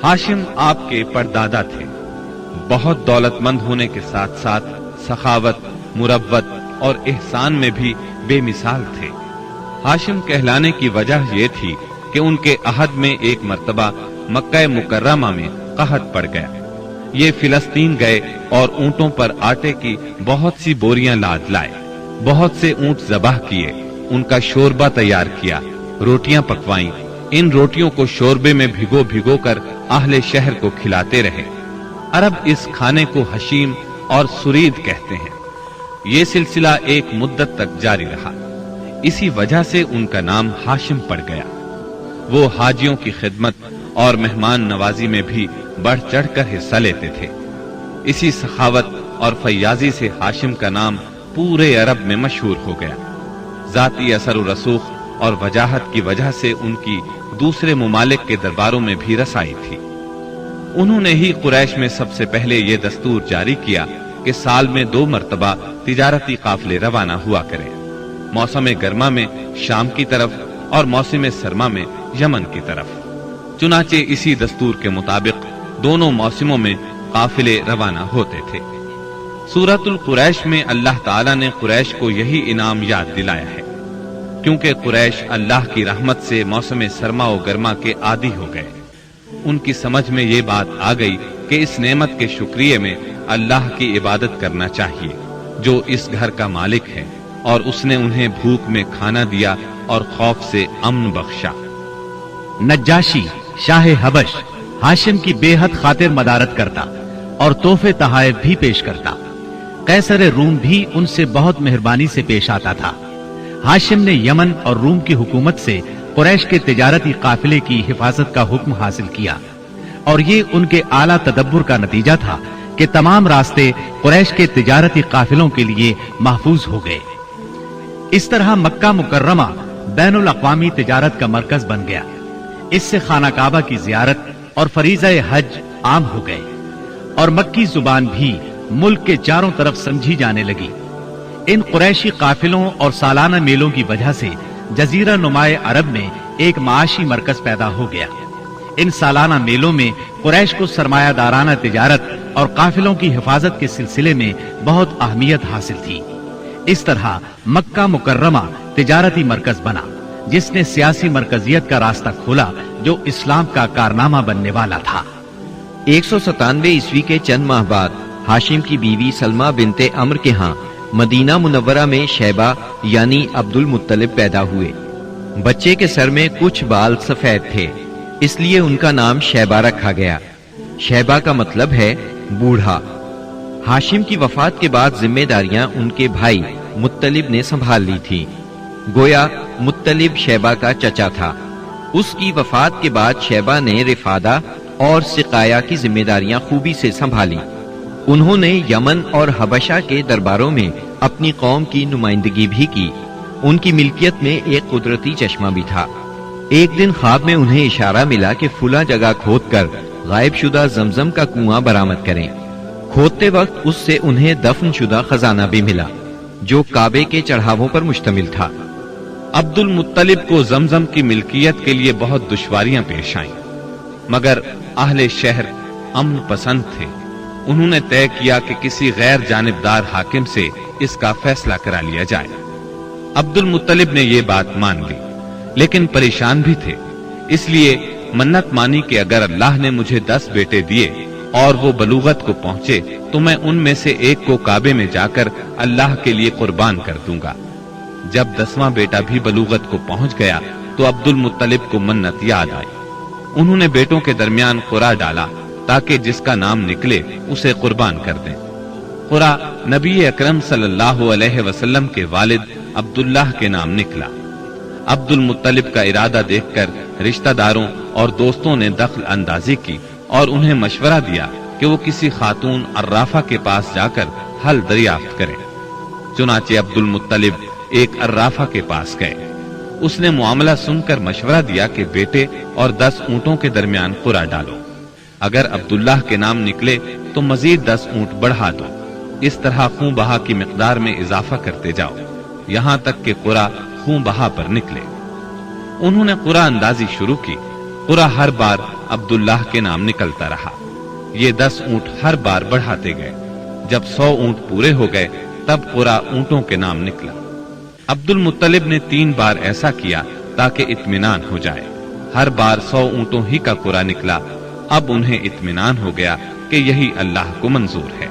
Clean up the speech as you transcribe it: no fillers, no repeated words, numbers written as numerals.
हाशिम आपके परदादा थे। बहुत दौलतमंद होने के साथ साथ सखावत, मुरव्वत और एहसान में भी बेमिसाल थे। हाशिम कहलाने की वजह यह थी कि उनके अहद में एक मर्तबा मक्का मुकर्रमा में कहत पड़ गया। ये फिलिस्तीन गए और ऊंटों पर आटे की बहुत सी बोरियां लाद लाए। बहुत से ऊंट ज़बाह किए, उनका शोरबा तैयार किया, रोटियां पकवाईं। इन रोटियों को शोरबे में भिगो भिगो कर अहले शहर को खिलाते रहे। अरब इस खाने को हशीम और सुरीद कहते हैं। ये सिलसिला एक मुद्दत तक जारी रहा। इसी वजह से उनका नाम हाशिम पड़ गया। वो हाजियों की खिदमत और मेहमान नवाजी में भी बढ़ चढ़कर हिस्सा लेते थे। इसी सखावत और फैयाजी से हाशिम का नाम पूरे अरब में मशहूर हो गया। जाती असर व रसूख और वजाहत की वजह से उनकी दूसरे मुमालिक के दरबारों में भी रसाई थी। उन्होंने ही कुरैश में सबसे पहले ये दस्तूर जारी किया कि साल में 2 मरतबा तिजारती काफिले रवाना हुआ करें, मौसम गर्मा में शाम की तरफ और मौसम सरमा में यमन की तरफ। चुनाचे इसी दस्तूर के मुताबिक दोनों मौसमों में काफिले रवाना होते थे। सूरतुल कुरैश में अल्लाह ताला ने कुरैश को यही इनाम याद दिलाया है, क्योंकि कुरैश अल्लाह की रहमत से मौसम सरमा और गर्मा के आदी हो गए। उनकी समझ में ये बात आ गई कि इस नेमत के शुक्रिये में अल्लाह की इबादत करना चाहिए, जो इस घर का मालिक है, और उसने उन्हें भूख में खाना दिया और खौफ से अमन बख्शा। नज्जाशी शाह हबश हाशिम की बेहद खातिर मदारत करता और तोहफे तहाइफ भी पेश करता। कैसर रूम भी उनसे बहुत मेहरबानी से पेश आता था। हाशिम ने यमन और रूम की हुकूमत से कुरैश के तिजारती काफिले की हिफाजत का हुक्म हासिल किया, और ये उनके आला तदब्बुर का नतीजा था कि तमाम रास्ते कुरैश के तिजारती काफिलों के लिए महफूज हो गए। इस तरह मक्का मुकर्रमा बैनुल अक़वामी तिजारत का मरकज बन गया। इससे खाना काबा की जियारत और फरीज़ा हज आम हो गए, और मक्की जुबान भी मुल्क के चारों तरफ समझी जाने लगी। इन कुरैशी काफिलों और सालाना मेलों की वजह से जजीरा नुमाए अरब में एक माशी मरकज पैदा हो गया। इन सालाना मेलों में कुरैश को सरमायादाराना तिजारत और काफिलों की हिफाजत के सिलसिले में बहुत अहमियत हासिल थी। इस तरह मक्का मुकर्रमा तिजारती मरकज बना, जिसने सियासी मरकजियत का रास्ता खोला, जो इस्लाम का कारनामा बनने वाला था। 197 ईस्वी के चंद माह बाद हाशिम की बीवी सलमा बिनते अम्र के यहाँ मदीना मुनव्वरा में शैबा यानी अब्दुल मुत्तलिब पैदा हुए। बच्चे के सर में कुछ बाल सफेद थे, इसलिए उनका नाम शैबा रखा गया। शैबा का मतलब है बूढ़ा। हाशिम की वफात के बाद जिम्मेदारियां उनके भाई मुत्तलिब ने संभाल ली थी। गोया मुत्तलिब शैबा का चचा था। उसकी वफात के बाद शैबा ने रिफादा और सिकाया की जिम्मेदारियां खूबी से संभाली। उन्होंने यमन और हबशा के दरबारों में अपनी कौम की नुमाइंदगी भी की। उनकी मिल्कियत में एक कुदरती चश्मा भी था। एक दिन ख्वाब में उन्हें इशारा मिला कि फुला जगह खोदकर गायब शुदा जमजम का कुआं बरामद करें। खोदते वक्त उससे उन्हें दफन शुदा खजाना भी मिला, जो काबे के चढ़ावों पर मुश्तमिल था। अब्दुल मुत्तलिब को जमजम की मिल्कियत के लिए बहुत दुश्वारियां पेश आईं, मगर अहले शहर अमन पसंद थे। उन्होंने तय किया कि किसी गैर जानिबदार हाकिम से इसका फैसला करा लिया जाए। अब्दुल मुत्तलिब ने ये बात मान ली, लेकिन परेशान भी थे। इसलिए मन्नत मानी कि अगर अल्लाह ने मुझे 10 बेटे दिए और वो बलूगत को पहुंचे तो मैं उनमें से एक को काबे में जाकर अल्लाह के लिए कुर्बान कर दूंगा। जब 10वां बेटा भी बलूगत को पहुंच गया तो अब्दुल मुत्तलिब को मन्नत याद आई। उन्होंने बेटों के दरमियान कुरा डाला ताकि जिसका नाम निकले उसे कुर्बान कर दें। कुरा नबी अकरम सल्लल्लाहु अलैहि वसल्लम के वालिद अब्दुल्लाह के नाम निकला। अब्दुल मुत्तलिब का इरादा देखकर रिश्तेदारों और दोस्तों ने दखल अंदाजी की और उन्हें मशवरा दिया कि वो किसी खातून अर्राफा के पास जाकर हल दरियाफ्त करें। चुनाचे अब्दुल मुत्तलिब एक अर्राफा के पास गए। उसने मामला सुनकर मशवरा दिया कि बेटे और 10 ऊंटों के दरमियान कुरा डालो। अगर अब्दुल्लाह के नाम निकले तो मजीद 10 ऊंट बढ़ा दो। इस तरह खून बहा की मिकदार में इजाफा करते जाओ, यहाँ तक कि कुरा खून बहा पर निकले। उन्होंने कुरा अंदाजी शुरू की। कुरा हर बार अब्दुल्लाह के नाम निकलता रहा। ये 10 ऊंट हर बार बढ़ाते गए। जब 100 ऊंट पूरे हो गए तब कुरा ऊंटों के नाम निकला। अब्दुल मुत्तलिब ने 3 बार ऐसा किया ताकि इत्मीनान हो जाए। हर बार 100 ऊंटों ही का कुरा निकला। अब उन्हें इत्मीनान हो गया कि यही अल्लाह को मंजूर है।